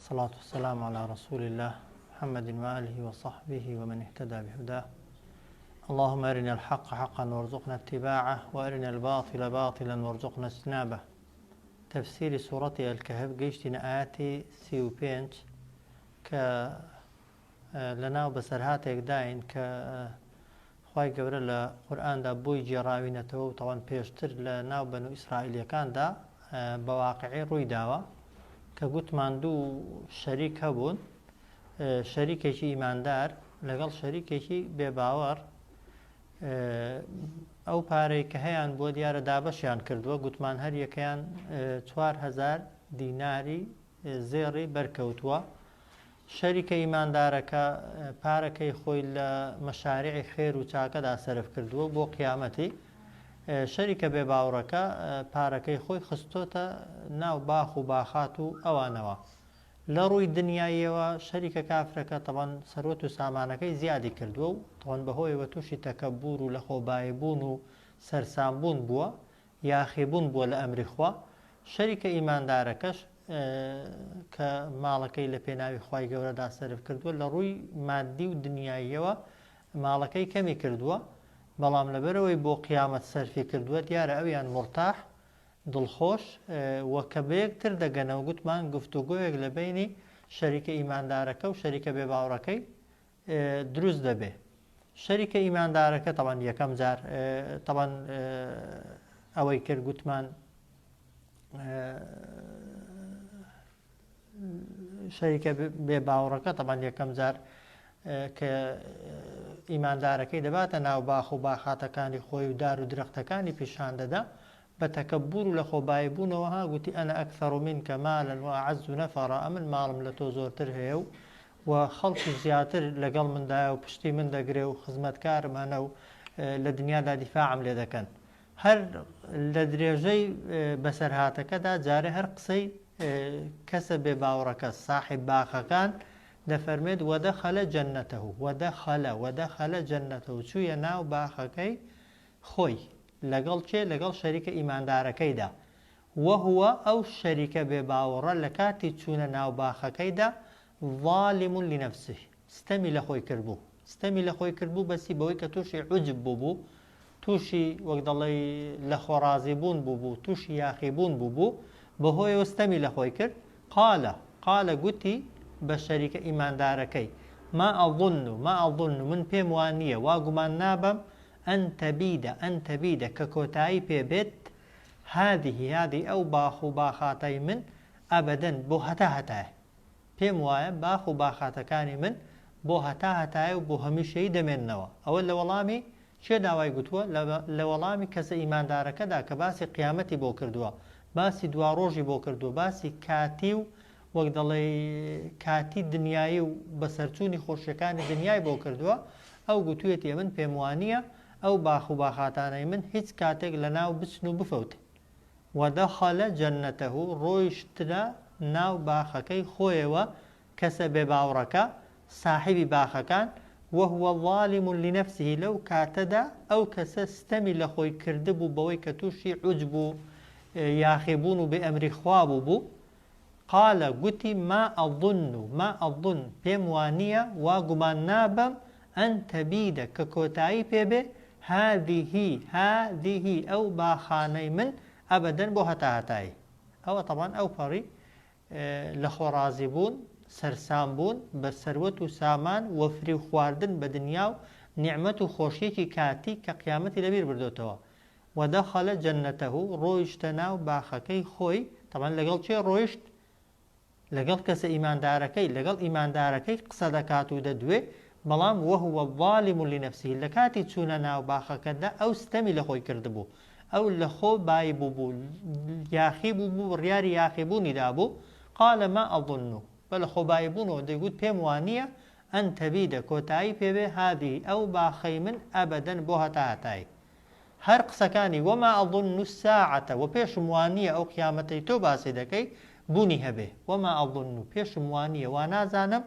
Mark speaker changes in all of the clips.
Speaker 1: والصلاة والسلام على رسول الله محمد وآله وصحبه ومن اهتدى بهداه. اللهم أرنا الحق حقا وارزقنا اتباعه وأرنا الباطل باطلا وارزقنا اجتنابه. تفسير سورة الكهف قيشتنا آياتي 35 لنا بسرهاتك داين خواهي قبر القرآن دا بوي جراوينته طبعا بيشتر لناو بنو إسرائيل كان دا بواقعي روي داوة كقلت ماندو شريك هبون شريكي إيماندار لقل شريكي بباور ئەو پارەی کە هەیان بۆ دیارە دابەشیان کردووە گوتمان هەر یەکەیان 4000 دیناری زێڕی بەرکەوتووە. شەریکە ئیماندارەکە پارەکەی خۆی لە مەشاریعی خێر و چاکەدا سەرف کردووە بۆ قیامەتی. شەریکە بێباوڕەکە پارەکەی خۆی خستۆتە ناو باخ و باخات و ئەوانەوە. لە ڕووی دنیاییەوە شەریکە کافرەکە تەبەن سەرۆت و سامانەکەی زیادی کردووە و تەبەن بەهۆیەوە تووشی تەکەببور و لە خۆباییبوون و سەرسامبوون بووە یاخیبوون بووە لە ئەمری خوا. شەریکە ئیماندارەکەش کە ماڵەکەی لە پێناوی خوای گەورەدا سەرف کردووە لە ڕووی مادی و دنیاییەوە ماڵەکەی کەمی کردووە، بەڵام لەبەرەوەی بۆ قیامەت سەرفی کردووە دیارە ئەویان مرتاح دڵخۆش وە کە بەیەکتر دەگەنەوە. گوتمان گفتوگۆیەک لە بینی شەریکە ئیماندارەکە و شەریکە بێباوڕەکەی دروست دەبێ. شەریکە ئیماندارەکە تەبەن یەکەم جار تەبەن ئەوەی کرد گوتمان شەریکە بێباوڕەکە تەبەن یەکەم جار کە ئیماندارەکەی دەباتە ناو باخ و باخاتەکانی خۆی و دار و درەختەکانی پیشان دەدا بە تەکەببور و لە خۆباییبوونەوەها گوتی ئەنە ئەکثەڕ منکە ماڵا وەئەعەززُ نەفەڕا ئەمن ماڵم لە تۆ زۆرتر هەیە و خەڵکی زیاتر لەگەڵ مندایە و پشتی من دەگرێ و خزمەتکارمانە و لە دنیادا دیفاعم لێ دەکەن. هەر لە درێژەی بەسەرهاتەکەدا جارێ هەر قسەی کەسە بێباوڕەکە ساحب باخەکان دەفەرمێت وەدەخەلە جەنەتەهو وەدەخەلە جەنەتەهو چوویە ناو باخەکەی خۆی لەگەڵ چێ لەگەڵ شەریکە ئیماندارەکەیدا. وەهوە ئەو شەریکە بێباوەڕە لە کاتی چوونە ناو باخەکەیدا ظالم لنفسه ستەمی لە خۆی کردبوو ستەمی لە خۆی کردبوو بەسی بەوەی کە تووشی عوجب بوو تووشی وەک دەڵێ لە خۆڕازیبوون بوو تووشی یاخیبوون بوو بەهۆیەوە ستەمی لە خۆی کرد. قالە گوتی بە شەریکە ئیماندارەکەی ما ئەظن من پێم وان نییە وا گومان نابم ئەن تەبیدە کە کۆتایی پێبێت هذه ئەو باخ و باخاتەی من ئەبەدەن بۆ هەتایە. پێم وایە باخ و باخاتەکانی من بۆ هەتایە و بۆ هەمیشەیی دەمێننەوە. ئەوە لە وەڵامی چێ داوای گوتووە؟ لە وەڵامی کەسە ئیماندارەکەدا کە باسی قیامەتی بۆ کردووە، باسی دوا ڕۆژی بۆ کردووە، باسی کاتی و وەک دەڵێ کاتی دنیایی و بەسەرچوونی خۆشیەکانی دنیای بۆ کردووە. ئەو گوتوویەتی من پێم وانییە ئەو باخ و باخاتانەی من هیچ کاتێک لە ناو بچن و بفەوتن. وەدەخەلە جەنەتەهو ڕۆیشتە ناو باخەکەی خۆیەوە کەسە بێباوڕەکە ساحیبی باخەکان وەهوە ظالم لنفسه لەو کاتەدا ئەو کەسە ستەمی لە خۆی کردبوو بەوەی کە تووشی عوجب و یاخیبوون و بێ ئەمری خوا بوو. قالە گوتی ما ئەظن پێم وانییە وا گومان نابم ئەن تەبیدە کە کۆتایی پێبێ هذه ئەو باخانەی من ئەبەدەن بۆ هەتایی. ئەوە تەبەن ئەو پەڕی لە خۆڕازی بوون سەرسام بوون بە سەروەت و سامان وەفری و خواردن بە دنیا و نیعمەت و خۆشیەکی کاتی کە قیامەتی لەبیر بردوتەوە. وەدەخەلە جەنەتەهو ڕۆیشتە ناو باخەکەی خۆی تەبەن لەگەڵ چێ ڕۆیشت؟ لەگەڵ کەسە ئیماندارەکەی لەگەڵ ئیماندارەکەی قسە دەکات و دەدوێ، بەڵام وەهوە ظالم لنفسه لە کاتی چوونە ناو باخەکەدا ئەو ستەمی لە خۆی کردبوو، ئەو لە خۆ بای بوو یاخی بوو ڕیاری یاخیبوونی دابوو. قالە ما ئەظن بە لە خۆباییبوونەوە دەیگوت پێم وانییە ئەن تەبیدە کۆتایی پێبێ هذه ئەو باخەی من ئەبەدەن بۆ هەتایی. هەر قسەکانی وەما ئەظن الساعەتە و پێشم وانییە ئەو قیامەتەی تۆ باسی دەکەی بوونی هەبێ. وەما ئەظن پێشم وانییە وا نازانم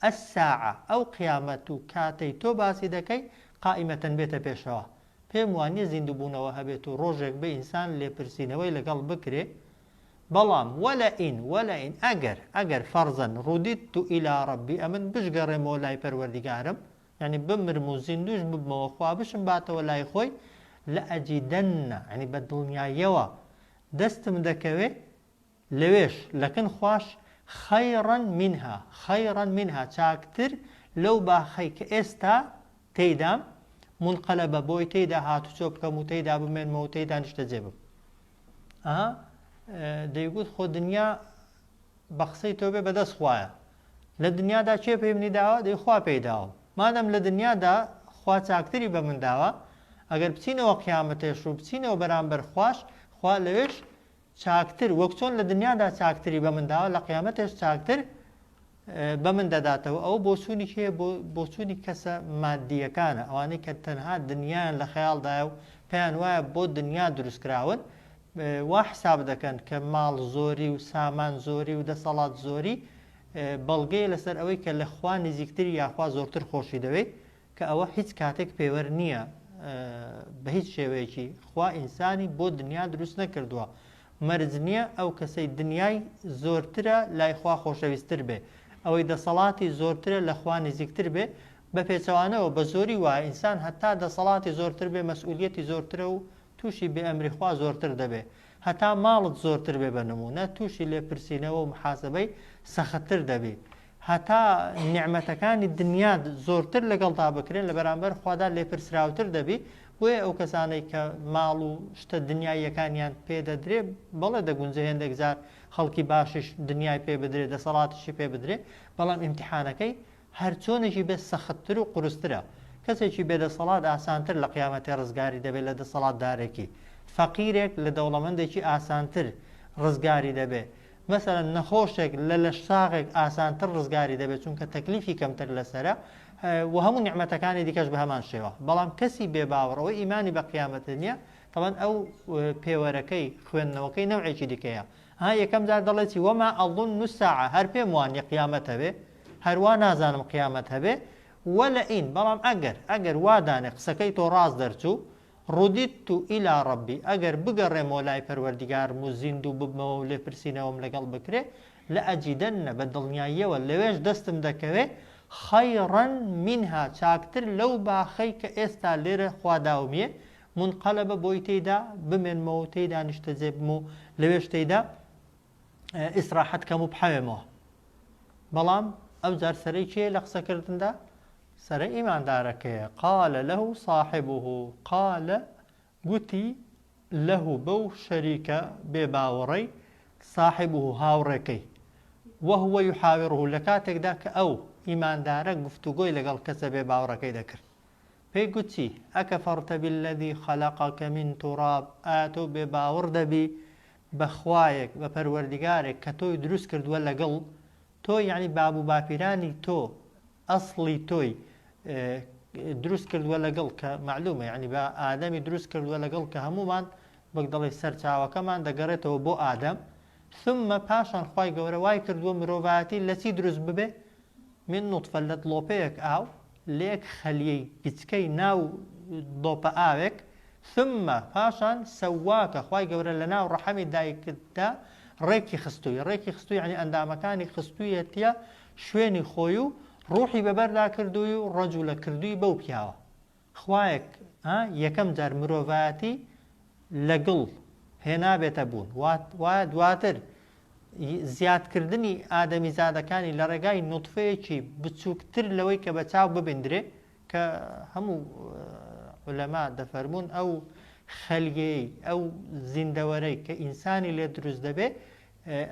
Speaker 1: الساعە ئەو قیامەت و کاتەی تۆ باسی دەکەی قائیمەتەن بێتە پێشەوە. پێم وانییە زیندوو بوونەوە هەبێت و ڕۆژێک بە ئینسان لێپرسینەوەی لەگەڵ بکرێ بەڵام وەلئین ئەگەر فەرزەن ڕودیت إلى ڕەبی ئەمن بشگەڕێمەوە لای پەروەردیگارم یعنی بمرم و زیندوش ببمەوە خوا بشم باتەوە لای خۆی لە ئەجیدەنە ینی بە دڵنیاییەوە دەستم دەکەوێ لەوێش لەکن خوش خەیڕەن منها چاکتر لەو باخەی کە ئێستا تێیدام منقەلەبە بۆی تێیدا هاتوچۆ بکەم و تێیدا بمێنمەوە و تێیدا نیشتە جێبم دەیگوت خۆ دنیا بە قسەی تۆ بێ بەدەست خوایە لە دنیادا چێ پێم نیداوە دەی خوا پێیداوە مادەم لە دنیادا خوا چاکتری بە من داوە ئەگەر بچینەوە قیامەتێش و بچینەوە بەرامبەر خوش خوا لەوێش چاکتر وەک چۆن لە دنیادا چاکتری بە من داوە لە قیامەتێش چاکتر بە من دەداتەوە ئەو بۆچوونی هەیە بۆچوونی کەسە مادیەکانە ئەوانەی کە تەنها دنیایان لە خەیاڵدایە و پێیان وایە بۆ دنیا دروستکراون وا حساب دەکەن کە ماڵ زۆری و سامان زۆری و دەسەڵات زۆری بەڵگەی لەسەر ئەوەی کە لە خوا نزیکتری یاخوا زۆرتر خۆشی دەوێت کە ئەوە هیچ کاتێک پێوەەر نییە بە هیچ شێوەیەکی خوا ئینسانی بۆ دنیا دروست نەکردووە مەرج نییە ئەو کەسەی دنیای زۆرترە لای خوا خۆشەویستتر بێ ئەوەی دەسەڵاتی زۆرترە لە خوا نزیکتر بێ بە پێچەوانەوە بە زۆری وایە ئینسان هەتا دەسەڵاتی زۆرتر بێ مەسئولیەتی زۆرترە و تووشی بێ ئەمری خوا زۆرتر دەبێ هەتا ماڵت زۆرتر بێ بە نمونە تووشی لێپرسینەوە و محاسبەی سەختتر دەبێ هەتا نیعمەتەکانی دنیا زۆرتر لەگەڵدا بکرێن لە بەرامبەر خوادا لێپرسراوتر دەبی بۆیە ئەو کەسانەی کە ماڵ و شتە دنیاییەکانیان پێدەدرێ بەڵێ دەگونجە هێندێک جار خەڵکی باشش دنیای پێ بدرێ دەسەڵاتشی پێ بدرێ بەڵام ئیمتیحانەکەی هەر چۆنێکی بێ سەختتر و قورسترە کەسێکی بێدەسەڵات ئاسانتر لە قیامەتی ڕزگاری دەبێت لە دەسەڵاتدارێکی فەقیرێک لە دەوڵەمەندێکی ئاسانتر ڕزگاری دەبێت مەسەلەن نەخۆشێک لە لەشساغێک ئاسانتر ڕزگاری دەبێت چونکە تەکلیفی کەمتر لەسرە و هەموو نیعمەتەکانی دیکەش بە هەمان شێوە بەڵام کەسی بێباوەڕەوەی ئیمانی بە قیامەت نییە تەوان ئەو پێوەرەکەی خوێندنەوەکەی نەوعێکی دیکەیە یەکەم جار دەڵێتی وەما ئەظن الساعة هەر پێم وانیە قیامەت هەبێ هەروە نازانم قیامەت هەبێ وەلئین بەڵام ئەگەر وادانێ قسەکەی تۆ ڕاست دەرچوو ڕودیت إلى ڕەبی ئەگەر بگەڕێمەوە لای پەروەردیگارم و زیندوو ببمەوە و لێپرسینەوەم لەگەڵ بکرێ لە ئەجیدەنە بە دڵنیاییەوە لەوێش دەستم دەکەوێ خەیڕەن منها چاکتر لەو باخەی کە ئێستا لێرە خواداومیە منقەلەبە بۆی تێیدا بمێنمەوە تێیدا نیشتە جێبم و لەوێش تێیدا ئیسراحەت کەم و بحەوێمەوە بەڵام ئەو جار سەرەی چێ لە قسەکردندا سەرەی ئیماندارەکەیە قالە لەه صاحبه قالە گوتی لەه بەو شەریکە بێباوەڕەی صاحبه هاوڕێکەی وهو يحاوره لە کاتێکدا کە ئەو ئیماندارە گفتوگۆی لەگەڵ کەسە بێباوەڕەکەی دەکرد پێی گوتی ئەکەفەرتە بالذی خەلەقەکە من توراب ئاتۆ بێباوەڕ دەبی بە خوایەک بە پەروەردیگارێک کە تۆی دروست کردووە لەگەڵ تۆ یعنی باب و باپیرانی تۆ ئەسڵی تۆی دروست کردووە لەگەڵ کە معلومە یعنی بە ئادەمی دروست کردووە لەگەڵ کە هەمومان وەک دەڵێ سەرچاوەکەمان دەگەڕێتەوە بۆ ئادەم ثم پاشان خوای گەورە وای کردووە مرۆڤایەتی لە چی دروست ببێ من نوتفە لە دڵۆپەیەک ئاو لێک خەلیەی بچکەی ناو دۆپە ئاوێک ثم پاشان سەواکە خوای گەورە لە ناو ڕەحەمی دایکتدا ڕێکی خستووی یعنی ئەندامەکانی خستوویەتە شوێنی خۆی و ڕوحی بەبەردا کردووی و ڕەجوولە کردووی بەو پیاوە خوایەک یەکەم جار مرۆڤایەتی لەگڵ هێنابێتە بوون وایە دواتر زیادکردنی ئادەمی زادەکانی لە ڕێگای نوتفەیەکی بچووکتر لەوەی کە بە چاو ببندرێ کە هەموو عولەما دەفەرمونون ئەو خەلیەی ئەو زیندەوەرەی کە ئینسانی لێ دروست دەبێ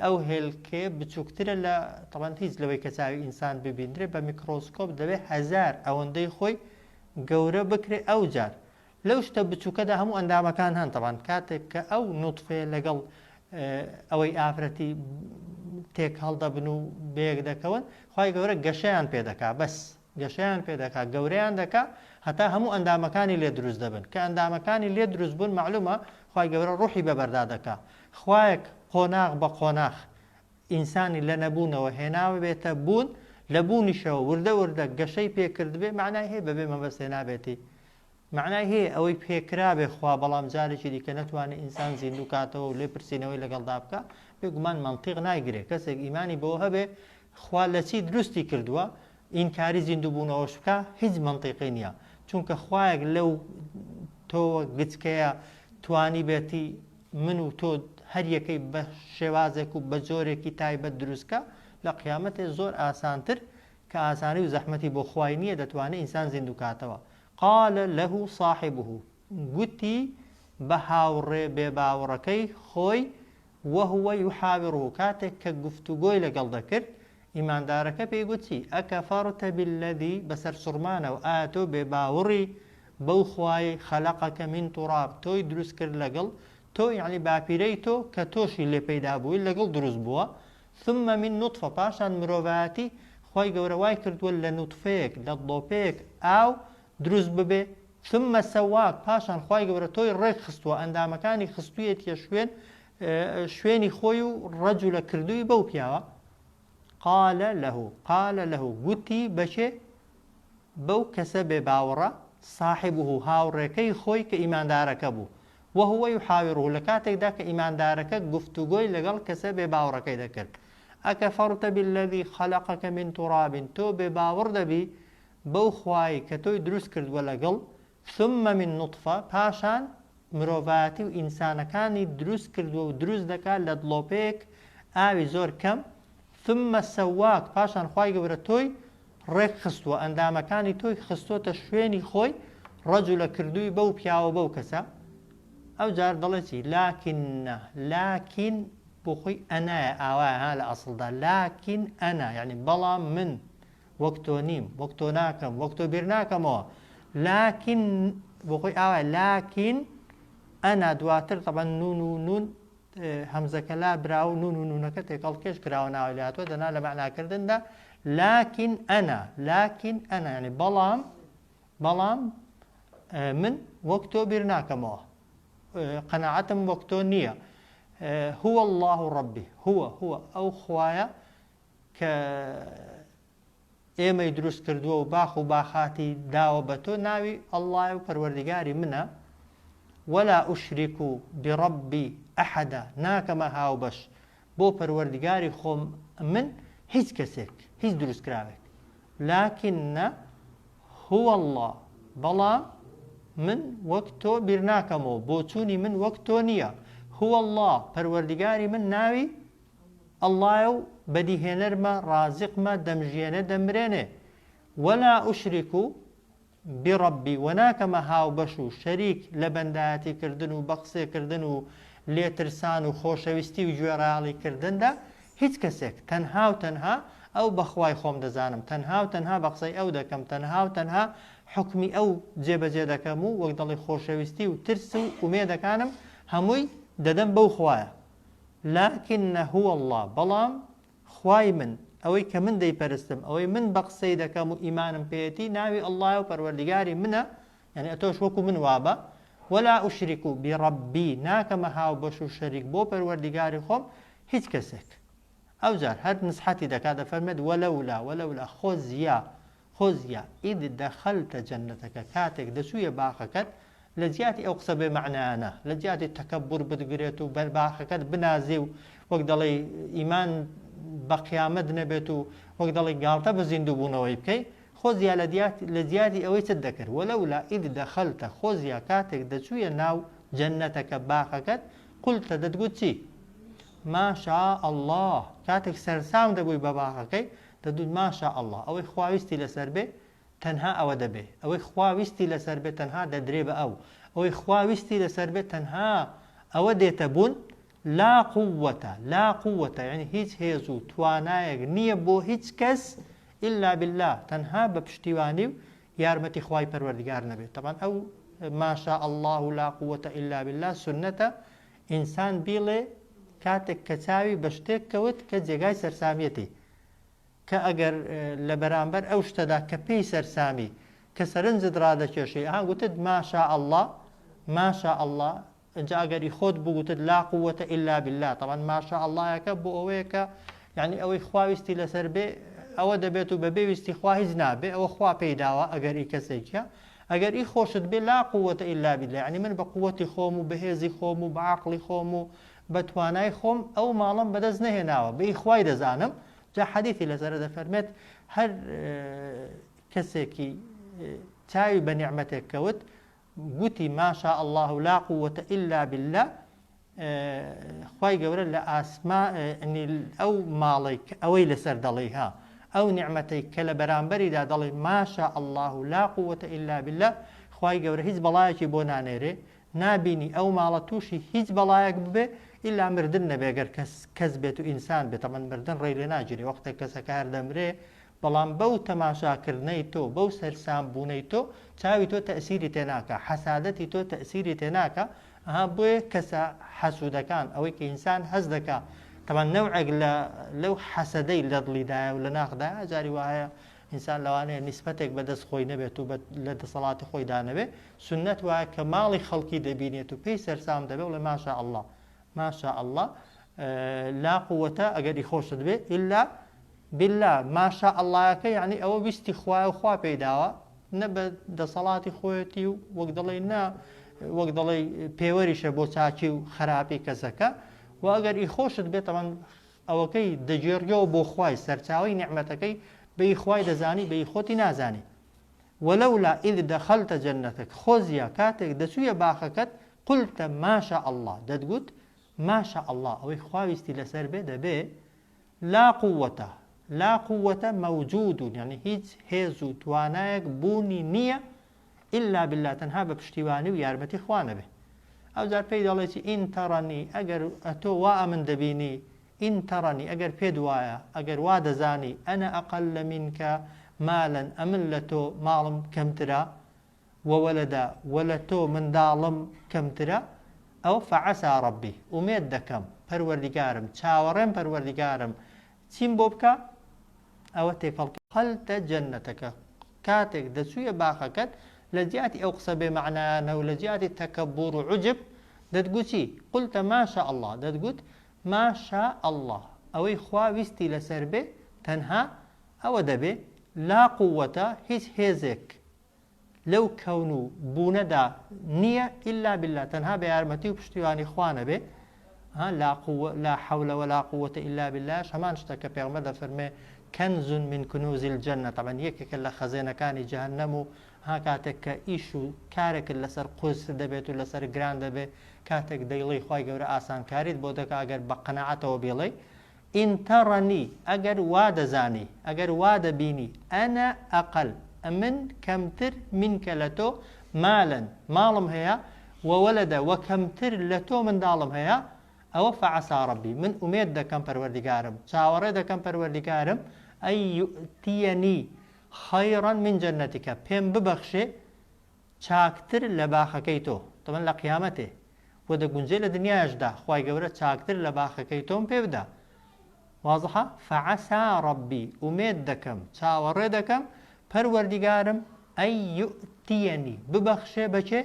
Speaker 1: ئەو هێلکێ بچووکترە لە تەڵەن هیچ لەوەی کە چاوی ئینسان ببیندرێ بە میکرۆسکۆپ دەبێت هەزار ئەوەندەی خۆی گەورە بکرێ ئەو جار لەو شتە بچووکەدا هەموو ئەندامەکان هەن تەڵەن کاتێک کە ئەو نوتفەیە لەگەڵ ئەوەی ئافرەتی تێک هەڵدەبن و بەیەک دەکەون خوای گەورە گەشەیان پێ دەکا بەس گەشەیان پێ دەکا گەورەیان دەکا هەتا هەموو ئەندامەکانی لێ دروست دەبن کە ئەندامەکانی لێ دروست بوون معلومە خوای گەورە ڕوحی بەبەردا دەکا خوایەک قۆناغ بە قۆناغ ئینسانی لە نەبوونەوە هێناوە بێتە بوون لە بوونیشەوە وردە وردە گەشەی پێکردبێ معنای هەیە بەبێ مەبەستێ نابێتی معنای هەیە ئەوەی پێکرابێ خوا بەڵام جارێکی دیکە نەتوانێت ئینسان زیندوو کاتەوە و لێ پرسینەوەی لەگەڵدا بکە بێگومان منطق نایگرێ کەسێک ئیمانی بۆ هەبێ خوا لە چی دروستی کردووە ئینکاری زیندووبوونەوەش بکە هیچ منطقی نییە چونکە خوایەک لەو تۆ گچکەیە توانی بێتی من و تۆ هەر یەکەی بە شێوازێک و بە جۆرێکی تایبەت دروستکە لە قیامەتێ زۆر ئاسانتر کە ئاسانی و زەحمەتی بۆ خوای نییە دەتوانێت ئینسان زیندوو کاتەوە قال له صاحبه گوتی بە هاوڕێ بێباوڕەکەی خۆی وهو يحاوره کاتێک کە گفتوگۆی لەگەڵ دەکرد ئیماندارەکە پێی گوتی ئەکەفەڕتە بالذی بەسەر سوڕمانەوە ئایا تۆ بێباوڕی بەو خوای خەلەقەکە من توراب تۆی دروست کرد لەگەڵ تۆ یعنی باپیرەی تۆ کە تۆشی لێ پەیدا بووی لەگەڵ دروست بووە ثم من نطفە پاشان مرۆڤایەتی خی گەورە وای کردووە لە نوتفەیەک لە دڵۆپەیەک ئاو دروست ببێ ثم سەواک پاشان خی گەورە تۆی ڕێک خستووە ئەندامەکانی خستوویەتە شوێنی خۆی و ڕەجوولە کردووی بەو پیاوە قال له گوتی بەشێ بەو کەسە بێ باوەڕە صاحبه هاوڕێکەی خۆی کە ئیماندارەکە بوو وهو يحاوره لە کاتێکدا کە ئیماندارەکە گفتوگۆی لەگەڵ کەسە بێ باوەڕەکەی دەکرد ئەکەفەڕتە بالذی خەلەقەکە من توراب تۆ بێ باوەڕ دەبی بەو خوای کە تۆی دروست کردووە لەگەڵ ثم من نطفە پاشان مرۆڤایەتی و ئینسانەکانی دروست کردووە و دروست دەکات لە دڵۆپەیەک ئاوی زۆر کەم ثم سەواک پاشان خی گەورە تۆی ڕێک خستووە ئەندامەکانی تۆی خستۆتە شوێنی خۆی ڕەجوولە کردووی بەو پیاوە بەو کەسە ئەو جار دەڵێتی لاکن بۆ خۆی ئەنایە ئاوایە ها لە ئەسڵدا لاکن ئەنا یعنی بەڵام من وەک تۆ نیم وەک تۆ ناکەم وەک تۆ بیر ناکەمەوە لاکن بۆ خۆی ئاوایە لاکن ئەنا دواتر تەبەن نون و نون هەمزەکە لا براو نون و نونەکە تێکەڵ کێش کراوە ناوی لاتوە دەنا لە معناکردندا لاکن ئەنا یعنی بەڵام من وەک تۆ بیر ناکەمەوە قەناعەتم وەک تۆ نییە هو الله ڕبی هو ئەو خوایە کە ئێمەی دروست کردووە و باخ و باخاتی داوە بە تۆ ناوی ئەڵڵای و پەروەردگاری منە ولا ئوشریک بربی ئەحەدا ناکەمە هاوبەش بۆ پەروەردگاری خۆم من هیچ کەسێک هیچ دروستکراوێک لاکینە هو الله بەڵام من وەک تۆ بیر ناکەمەوە بۆچوونی من وەک تۆ نییە هو الله پەروەردگاری من ناوی ئەڵڵایە و بەدیهێنەرمە ڕازقمە دەمژێنە دەمرێنێ ولا ئوشریک بربی وەناکەمە هاوبەش و شەریک لە بەندایەتیکردن و بەقسێکردن و لێترسان و خۆشەویستی و گوێڕاڵیکردندا هیچ کەسێک تەنها و تەنها ئەو بەخوای خۆم دەزانم تەنها و تەنها بە قسەی ئەو دەکەم تەنها و تەنها حکمی ئەو جێبەجێ دەکەم و وەک دەڵی خۆشەویستی و ترس و ئومێدەکانم هەمووی دەدەم بەو خوایە لاکینە هو الله بەڵام خوای من ئەوەی کە من دەیپەرستم ئەوەی من بە قسەی دەکەم و ئیمانم پێێتی ناوی ئەڵڵایە و پەروەردگاری منە یعنی ئەتۆش وەکو من وابە ولا ئوشریک بربی ناکەمە هاوبەش و شەریک بۆ پەروەردگاری خۆم هیچ کەسێک ئەو جار هەر نسحەتی دەکات دەفەرمێت وەلەولا خۆزیە ئید دەخەلتە جەنەتەکە کاتێک دەچوویە باخەکەت لە جیاتی ئەو قسە بێ معنایانە لە جیاتی تەکەببوور بگرێت و بەر باخەکەت بنازێ و وەک دەڵێ ئیمان بە قیامەت نەبێت و وەک دەڵێ گاڵتە بە زیندووبوونەوەی بکەی خۆزیە لە جیاتی ئەوەی چت دەکرد وەلەولا ئید دەخەلتە خۆزیە کاتێک دەچوویە ناو جەنەتەکە باخەکەت قولتە دەتگوت چی ماشاء الله کاتێک سەرسام دەبووی بە باخەکەی دەدوت ماشاء الله ئەوەی خواویستی لەسەر بێ تەنها ئەوە دەبێ ئەوەی خواویستی لەسەر بێ تەنها دەدرێ بە ئەوەی خواویستی لەسەر بێ تەنها ئەوە دێتە بوون لا قووەتە یعنی هیچ هێز و توانایەک نییە بۆ هیچ کەس إلا بالله تەنها بە پشتیوانی و یارمەتی خوای پەروەردگار نەبێت طبعا ئەو ماشاء الله لا قووەتە إلا بالله سنەتە ئینسان بیڵێ کاتێک کە چاوی بە شتێک کەوت کە جێگای سەرسامیەتی کە ئەگەر لە بەرامبەر ئەو شتەدا کە پێی سەرسامی کە سەرنجت ڕادەکێشی گوتت ماشاء الله اینجا ئەگەری خۆت بگوتت لا قووەتە إلا بالله طبعا ماشاء اللهەکە بۆ ئەوەیە کە یعنی ئەوەی خواویستی لەسەر بێ ئەوە دەبێت و بە بێویستی خوا هیچ نابێ ئەوە خوا پێیداوە ئەگەر ئی کەسێکە ئەگەر ئی خۆشت بێ لا قووەتە إلا بالله یعنی من بە قووەتی خۆم و بەهێزی خۆم و بە عەقڵی خۆم و بە توانای خۆم ئەو ماڵم بەدەست نەهێناوە بە ئیخوای دەزانم. جا حەدیثی لەسەرە دەفەرمێت هەر کەسێکی چاوی بە نیعمەتێک کەوت گوتی ماشا الله لا قوة إلا بالله خوای گەورە لە ئەو ماڵی ئەوەی لەسەر دەڵێ ها ئەو نیعمەتەی کە لە بەرامبەریدا دەڵێ ماشا الله لا قوة إلا بالله خوای گەورە هیچ بەڵایەکی بۆ نانێرێ نابینی ئەو ماڵە تووشی هیچ بەڵایەک ببێ ئیلا مردن نەبێگەر کەس بێت و ئینسان بێت ئەمە مردن ڕێ لێ ناگیرێ وەختێک کەسەکە هەر دەمرێ بەڵام بەو تەماشاکردنەی تۆ بەو سەرسام بوونەی تۆ چاوی تۆ تەئسیری تێناکە حەسادەتی تۆ تەئسیری تێناکە بۆیە کەسە حەسوودەکان ئەوەی کە ئینسان هەز دەکا تەمان نەوعێک لەو حەسەدەی لە دڵیدایە و لە ناخدایە جاری وایە ئینسان لەوانەیە نیسبەتێک بەدەست خۆی نەبێت و لە دەسەڵاتی خۆی دانەبێ سنەت وایە کە ماڵی خەڵکی دەبینێت و پێی سەرسام دەبێت و لە ماشا الله ماشا الله لا قووەتە ئەگەری خۆشت بێ ئیلا بالله ماشا اللهەکە یعنی ئەوە ویستی خوایە و خوا پێداوە نە بە دەسەڵاتی خۆیەتی و وەک دەڵێ نا وەک دەڵێ پێوەریشە بۆ چاکی و خراپی کەسەکە و ئەگەر ئی خۆشت بێت ئەمەن ئەوەکەی دەگێڕیەوە بۆ خوای سەرچاوی نیعمەتەکەی بەی خوای دەزانی بەی خۆتی نازانی وەلەولا ئیذ دەخەلتە جەنەتەک خۆزیە کاتێک دەچوویە باخەکەت قولتە ماشا الله دەتگوت ماشا الله ئەوەی خواویستی لەسەر بێ دەبێ لا قوة موجود يعني هیچ هێز و توانایەک بوونی نییە إلا بالله تەنها بە پشتیوانی و یارمەتی خوا نەبێ ئەو جار پێی دەڵێکی ئین تەڕەنی ئەگەر تۆ وا من دەبینی ئین تەڕەنی ئەگەر پێت وایە ئەگەر وا دەزانی ئەنە ئەقەل منکە مالەن ئەمن لە تۆ ماڵم کەمترە وەوەلەدا وەلە تۆ منداڵم کەمترە ئەو فەعەسا ڕەبی ئومێد دەکەم پەروەردیگارم چاوەڕێم پەروەردیگارم چیم بۆ بکە ئەوە تێکەڵتە جەنەتەکە کاتێک دەچوویە باخەکەت لە جیاتی ئەو قسە بێ معنایانە و لە جیاتی تەکەبوڕ و عوجب دەتگوتی قولتە ماشا الله دەتگوت ماشا الله ئەوەی خوا ویستی لەسەر بێ تەنها ئەوە دەبێ لا قووەتە هیچ هێزێک لەو کەون و بوونەدا نییە ئیلا بالله تەنها بە یارمەتی و پشتیوانی خوا نەبێ لا حول ولا قوة إلا بالله هەمان شتەکە پێغەمبەر دەفەرمێ كنز من كنوز الجنة طبعا یەکێکە لە خەزێنەکانی جەهەنەم و ها کاتێک کە ئیش و کارێکت لەسەر قوس دەبێت و لەسەر گران دەبێت کاتێک دەیڵی خوای گەورە ئاسانکاریت بۆ دەکا ئەگەر بە قەنەعەتەوە بێڵێ ئین تەڕەنی ئەگەر وا دەزانی ئەگەر وا دەبینی ئەنە ئەقەل من کەمتر منکە لە تۆ مالن ماڵم هەیە وەوەلەدە وە کەمتر لە تۆ منداڵم هەیە ئەوە فەعەسا ڕەبی من ئومێد دەکەم پەروەردیگارم چاوەڕێ دەکەم پەروەردیگارم ئەی یوتیەنی خەیڕەن من جەنەتیکە پێم ببەخشێ چاکتر لە باخەکەی تۆ تەمەن لە قیامەتێ بۆ دەگونجێ لە دنیاشدا خوای گەورە چاکتر لە باخەکەی تۆم پێ بدە وازحە فەعەسا ڕەبی ئومێد دەکەم چاوەڕێ دەکەم پەروەردیگارم ئەی یوتیەنی ببەخشێ بەچێ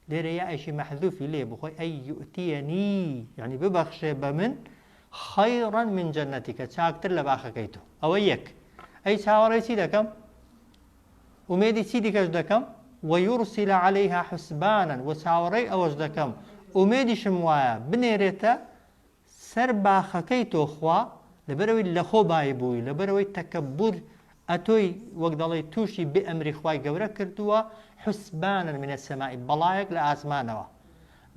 Speaker 1: لێرە یائشی مەحذوفی لێ بخۆی ئەی یوتیەنی یعنی ببەخشێ بە من خەیڕەن من جەنەتیکە چاکتر لە باخەکەی تۆ ئەوە یەک ئەی چاوەڕێی چی دەکەم ئومێدی چی دیکەش دەکەم وەیورسیلە عەلەیها حوسبانن و چاوەڕێی ئەوەش دەکەم ئومێدیشم وایە بنێرێتە سەر باخەکەی تۆ خوا لەبەرەوەی لە خۆ بای بووی لەبەرەوەی تەکەبور ئەتۆی وەک دەڵێ تووشی بێ ئەمری خوای گەورە کردووە حوسبانن منە سەمائی بەڵایەک لە ئاسمانەوە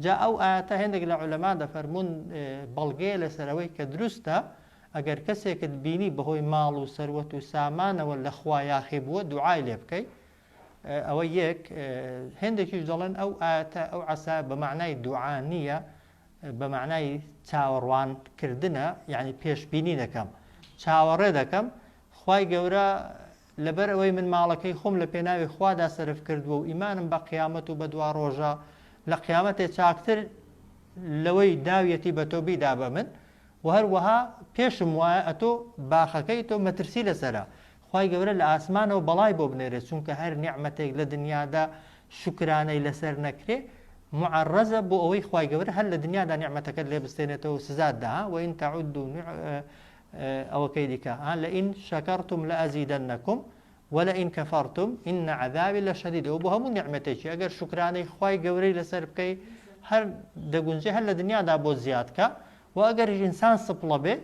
Speaker 1: جا ئەو ئاەتە هێندێک لە عولەما دەفەرمون بەڵگەیە لەسەرەوەی کە دروستە ئەگەر کەسێکت بینی بەهۆی ماڵ و سەروەت و سامانەوە لە خوا یاخی بووە دوعای لێ بکەی ئەوە یەک هێندێکیش دەڵێن ئەو ئاەتە ئەو عەسا بە معنای دوعا نییە بە معنای چاوەڕوانکردنە یعنی پێشبینی دەکەم چاوەڕێ دەکەم خوای گەورە لەبەر ئەوەی من ماڵەکەی خۆم لە پێناوی خوادا سەرف کردووە و ئیمانم بە قیامەت و بە دوا ڕۆژە لە قیامەتێ چاکتر لەوەی داویەتی بە تۆ بیدا بە من و هەروەها پێشم وایە ئەتۆ باخەکەی تۆ مەترسی لەسەرە خوای گەورە لە ئاسمانەوە بەڵای بۆ بنێرێت چونکە هەر نیعمەتێک لە دنیادا شکرانەی لەسەر نەکرێ معرەزە بۆ ئەوەی خوای گەورە هەر لە دنیادا نیعمەتەکەت لێ بستێنێتەوە سزاددا وئین تەعودوا ئەوەکەی دیکە لئین شەکەرتم لەئەزیدەنەکم وەلئین کەفەرتم ئین عەذابی لەشەدید و بۆ هەموو نیعمەتێکی ئەگەر شکرانەی خوای گەورەی لەسەر بکەی هەر دەگونجێ هەر لە دنیادا بۆ زیادکە و ئەگەر ئینسان سپڵە بێ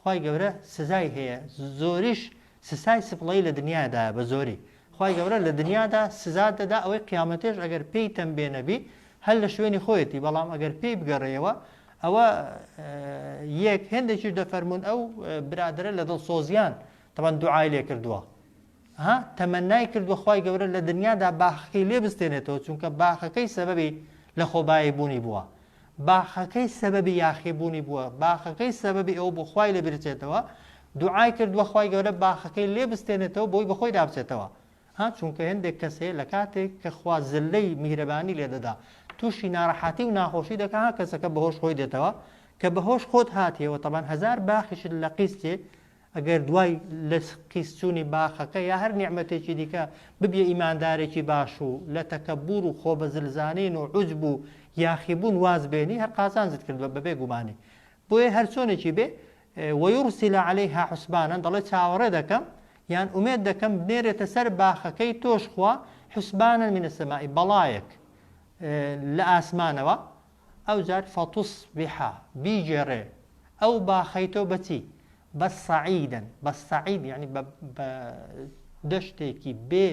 Speaker 1: خوای گەورە سزای هەیە زۆریش سزای سپڵەی لە دنیادایە بە زۆری خوای گەورە لە دنیادا سزا دەدا ئەوەی قیامەتێش ئەگەر پێی تەمبێنەبی هەر لە شوێنی خۆیەتی بەڵام ئەگەر پێی بگەڕێەوە ئەوە یەک هێندێکیش دەفەرمونون ئەو برادرە لە دڵسۆزیان تەمان دوعای لێ کردووە تەمەنای کردووە خوای گەورە لە دنیادا باخەکەی لێ بستێنێتەوە چونکە باخەکەی سەبەبی لە خۆبایی بوونی بووە باخەکەی سەبەبی یاخیبوونی بووە باخەکەی سەبەبی ئەو بۆ خوای لێ برچێتەوە دوعای کردووە خوای گەورە باخەکەی لێ بستێنێتەوە بۆی بەخۆی دابچێتەوە چونکە هەندێک کەسێ لە کاتێک کە خوا زلەی میهرەبانی لێ دەدا تووشی ناڕەحەتی و ناخۆشی دەکا کەسەکە بەهۆش خۆی دێتەوە کە بەهۆش خۆت هاتیەوە تەبان هەزار باخیشت لە قیستێ ئەگەر دوای لە قیسچوونی باخەکە یا هەر نیعمەتێکی دیکە ببیە ئیماندارێکی باش و لە تەکەبور و خۆ بە زلزانین و عوجب و یاخیبوون واز بێنی هەر قازانزت کردوە بەبێ گومانی بۆیە هەر چۆنێکی بێ وەیورسیل عەلەیها حوسبانن دەڵێ چاوەڕێ دەکەم یان ئومێد دەکەم بنێرێتە سەر باخەکەی تۆش خوا حوسبانن منە سەمائی بەڵایەک لە ئاسمانەوە ئەو جار فەتوسبیحا بیجێڕێ ئەو باخەی تۆ بەچی بەسەعیدن بەسەعید یعنی بە دەشتێکی بێ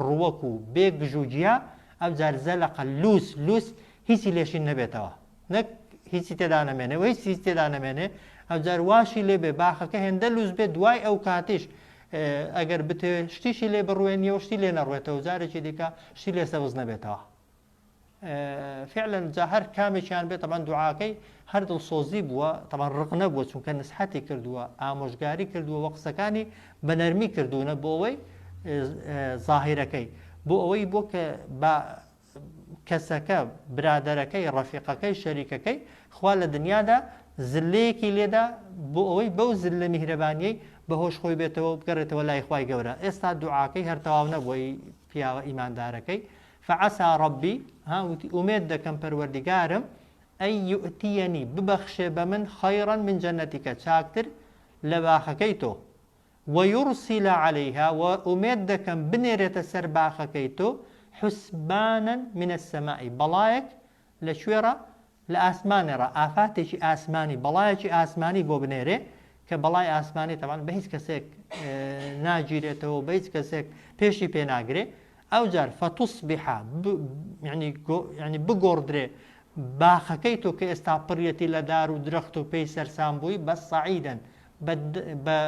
Speaker 1: ڕووەک و بێ گژوجیا ئەو جار زەلەقە لوس هیچی لێشین نەبێتەوە نەک هیچی تێدا نەمێنێ و هیچی تێدا نەمێنێ ئەو جار واشی لێ بێ باخەکە هێندە لوس بێ دوای ئەو کاتیش ئەگەر بتێ شتیشی لێ بڕوێنیەوە شتی لێ نەڕوێتەوە جارێکی دیکە شتی لێ سەوز نەبێتەوە فعلا جا هەر کامێکیان بێت تەمان دوعاکەی هەر دڵسۆزی بووە تەمان ڕق نەبووە چونکە نسحەتی کردووە ئامۆژگاری کردووە وە قسەکانی بە نەرمی کردوونە بۆ ئەوەی زاهیرەکەی بۆ ئەوەی بۆ کە کەسەکە برادەرەکەی ڕەفیقەکەی شەریکەکەی خوا لە دنیادا زلەیەکی لێدا بۆ ئەوەی بەو زلە میهرەبانیەی بەهۆش خۆی بێتەوە بگەڕێتەوە لای خوای گەورە ئێستا دوعاکەی هەر تەواو نەبووی پیاوە ئیماندارەکەی فعسى ربي وتی ئومێد دەکەم پەروەردیگارم ئەی یؤتیەنی ببەخشێ بە من خەیڕەن من جەنەتیکە چاکتر لە باخەکەی تۆ وەیورسیل عەلەیها و ئومێد دەکەم بنێرێتە سەر باخەکەی تۆ حوسبانن من السەمائی بەڵایەک لە کوێرە لە ئاسمانێڕە ئافاتێکی ئاسمانی بەڵایەکی ئاسمانی بۆ بنێرێ کە بەڵای ئاسمانی تەمان بە هیچ کەسێک ناگیرێتەوە بە هیچ کەسێک پێشی پێناگرێ ئەو جار فەتوسبیحا یعنی بگۆڕدرێ باخەکەی تۆ کە ئێستا پڕیەتی لە دار و درەخت و پێی سەرسان بووی بە سەعیدن بە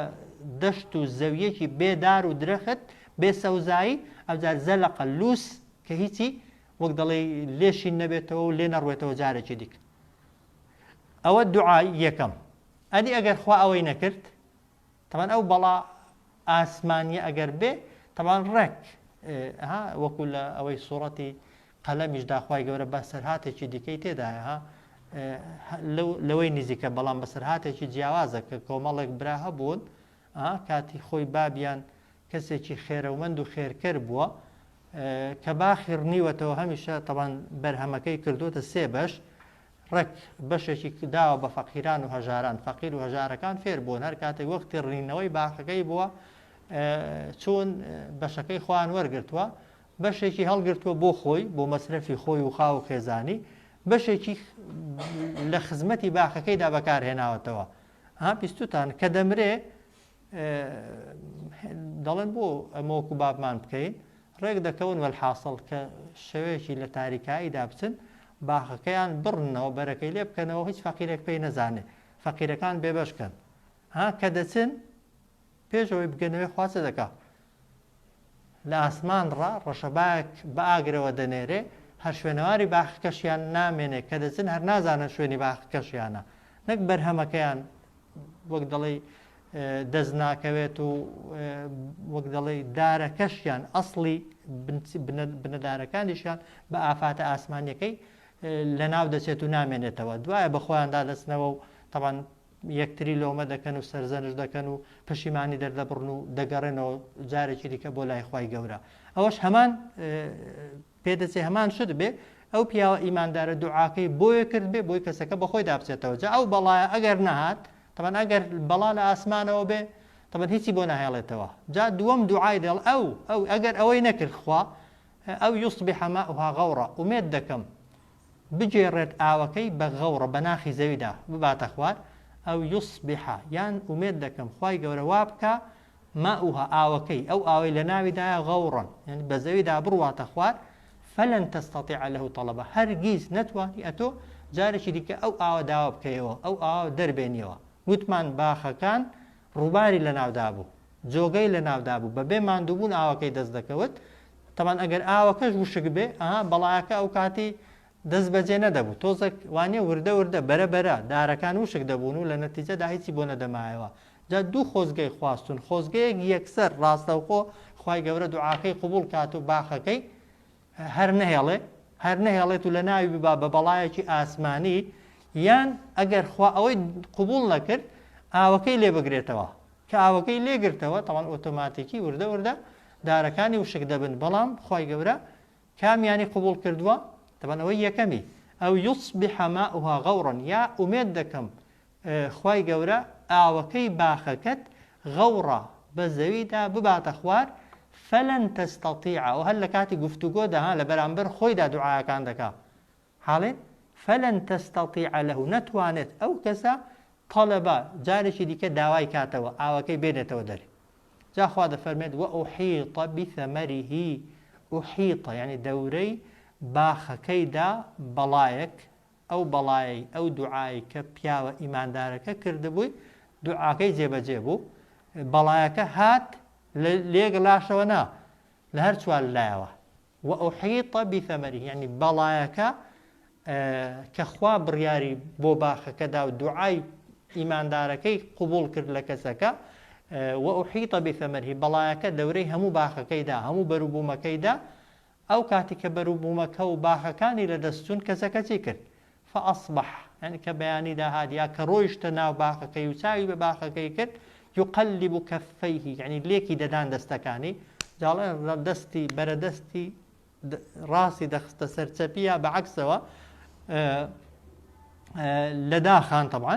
Speaker 1: دەشت و زەویەکی بێدار و درەخت بێ سەوزایی ئەو جار زەلەقە لوس کە هیچی وەک دەڵێ لێشی نەبێتەوە و لێ نەڕوێتەوە جارێکی دیک ئەوە دوعای یەکەم ئەدی ئەگەر خوا ئەوەی نەکرد تەمان ئەو بەڵا ئاسمانیە ئەگەر بێ تەمان ڕێک وەکو لە ئەوەی سوڕەتی قەلەمیش داخوای گەورە بە سەرهاتێکی دیکەی تێدایە لەوەی نزیکە بەڵام بە سەرهاتێکی جیاوازە کە کۆمەڵێک برا هەبوون کاتی خۆی بابیان کەسێکی خێرەومەند و خێرکەر بووە کە باخیڕنیوەتەوە هەمیشە تەوان بەرهەمەکەی کردوتە سێ بەش ڕێک بەشێکی داوە بە فەقیران و هەژاران فەقیر و هەژارەکان فێر بوون هەر کاتێک وەختی ڕینەوەی باخەکەی بووە چۆن بەشەکەی خوان وەرگرتووە بەشێکی هەڵگرتووە بۆ خۆی بۆ مەسرەفی خۆی و خاو و خێزانی بەشێکی لە خزمەتی باخەکەیدا بەکارهێناوەتەوە بیستوتان کە دەمرێ دەڵێن بۆ ئەمەوەکو بابمان بکەین ڕێک دەکەون وەلحاصڵ کە شەوەیەکی لە تاریکاییدا بچن باخەکەیان بڕنەوە بەرەکەی لێ بکەنەوە هیچ فەقیرێک پێی نەزانێ فەقیرەکان بێبەشکەن کە دەچن پێشەوەی بگەنەوەی خواسە دەکا لە ئاسمان ڕا ڕەشەبایەک بە ئاگرەوە دەنێرێ هەر شوێنەواری باخەکەشیان نامێنێ کە دەچن هەر نازانن شوێنی باخەکەشیانە نەک بەرهەمەکەیان وەک دەڵێ دەست ناکەوێت و وەک دەڵێ دارەکەشیان ئەسڵی بنەدارەکانیشیان بە ئافاتە ئاسمانیەکەی لە ناو دەچێت و نامێنێتەوە دوایە بە خۆیاندا دەستنەوە و تەوان یەکتری لۆمە دەکەن و سەرزەنش دەکەن و پەشیمانی دەردەبڕن و دەگەڕێنەوە جارێکی دیکە بۆ لای خوای گەورە ئەوەش هەمان پێدەچێ هەمان شت بێ ئەو پیاوە ئیماندارە دوعاکەی بۆیە کرد بێ بۆی کەسەکە بەخۆی دابچێتەوە جا ئەو بەڵایە ئەگەر نەهات تەمان ئەگەر بەڵا لە ئاسمانەوە بێ تەمان هیچی بۆ ناهێڵێتەوە جا دووەم دوعای دێڵ ئەو ئەگەر ئەوەی نەکرد خوا ئەو یوسبیح ماؤها غەوڕە ئومێد دەکەم بجێڕێت ئاوەکەی بە غەوڕە بە ناخی زەویدا بباتە خوار ئەو یوسبیحە یان ئومێد دەکەم خوای گەورە وا بکە ماؤها ئاوەکەی ئەو ئاوەی لە ناویدایە غەوڕن یعنی بە زەویدا بڕواتە خوار فلن تستطيع له طلبه هەرگیز نەتوانی ئەتۆ جارێکی دیکە ئەو ئاوە داوا بکەیەوە ئەو ئاوە دەربێنیەوە وتمان باخەکان ڕووباری لە ناودا بوو جۆگەی لە ناودا بوو بەبێ ماندووبوون ئاوەکەی دەست دەکەوت تەمان ئەگەر ئاوەکەش وشک بێ بەڵایەکە ئەو کاتی دەست بەجێ نەدەبوو تۆزێک وانێ وردە وردە بەرە دارەکان وشک دەبوون و لە نەتیجەدا هیچی بۆ نەدەمایەوە جا دوو خۆزگەی خواستون خۆزگەیەک یەکسەر ڕاستەوخۆ خوای گەورە دوعاکەی قبول کات و باخەکەی هەر نەهێڵێت و لە ناوی ببا بە بەڵایەکی ئاسمانی یان ئەگەر خوا ئەوەی قبول نەکرد ئاوەکەی لێ بگرێتەوە کە ئاوەکەی لێگرتەوە تەمان ئۆتۆماتیکی وردە دارەکانی وشک دەبن بەڵام خوای گەورە کامیانی قبول کردووە تەمان ئەوەی یەکەمی ئەو یوسبح ماؤها غەوڕا یا ئومێد دەکەم خوای گەورە ئاوەکەی باخەکەت غەوڕە بە زەویدا بباتە خوار فلن تستطيع وهل لكاتي گفتوگۆدا لە بەرامبەر خۆیدا دوعاەکان دەکا حاڵێن فلن تستطيع له نەتوانێت ئەو کەسە طلبە جارێکی دیکە داوای کاتەوە ئاوەکەی بێنێتەوە دەرێ جاخوا دەفەرمێت وأحيط بثمره أحيط يعني دەورەی باخەکەیدا بەڵایەک ئەو بەڵایی ئەو دوعای کە پیاوە ئیماندارەکە کردبووی دوعاکەی جێبەجێ بوو بەڵایەکە هات لێگەڵاشەوە نا لە هەر چوار لایەوە وأحيط بثمره يعني بەڵایەکە کە خوا بڕیاری بۆ باخەکەدا و دوعای ئیماندارەکەی قبول کرد لە کەسەکە وأحيط بثمره بەڵایەکە دەورەی هەموو باخەکەیدا هەموو بەروبوومەکەیدا ئەو کاتی کە بەروبوومەکە و باخەکانی لە دەستچوون کەسەکە چی کرد فأصبح يعني کە بەیانی داهات یا کە ڕۆیشتە ناو باخەکەی و چاوی بە باخەکەی کرد يقلب كفيه يعني ليكي ددان دستكاني جاڵێن دەستی بەرەدەستی ڕاستی دەخستە سەرچەپیە بەعەکسەوە لە داخان طبعا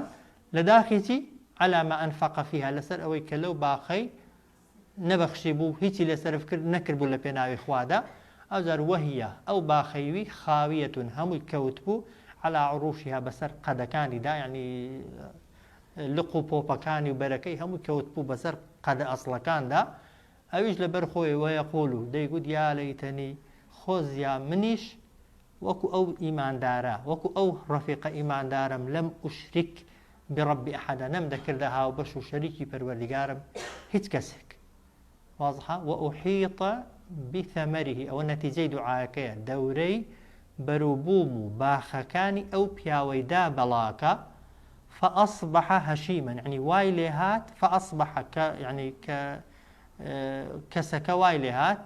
Speaker 1: لە داخیچی على ما أنفق فيها لەسەر ئەوەی کە لەو باخەی نەبەخشی بوو هیچی لەسەرف کرد نەکردبوو لە پێناوی خوادا ئەوجار وهیە ئەو باخەیوی خاویەتون هەمووی کەوت بوو على عروشها بەسەر قەدەکانیدا يعني لق و پۆپەکانی و بەرەکەی هەموو کەوت بوو بەسەر قەدە ئەسڵەکاندا ئەویش لەبەر خۆی وەیەقول و دەیگوت یا لەیتەنی خۆزیا منیش وەکو ئەو ئیماندارە وەکو ئەو ڕەفیقە ئیماندارم لەم ئوشریک بڕەبی ئەحەدە نەم دەکردە هاوبەش و شەریکی پەروەردیگارم هیچ کەسێک واضحە وأحيط بثمره ئەوە نەتیجەی دوعاەکەیە دەورەی بەروبووم و باخەکانی ئەو پیاوەیدا بەڵاکە فأصبح هشيما يعني واي لهات فأصبح يعني كسك واي لهات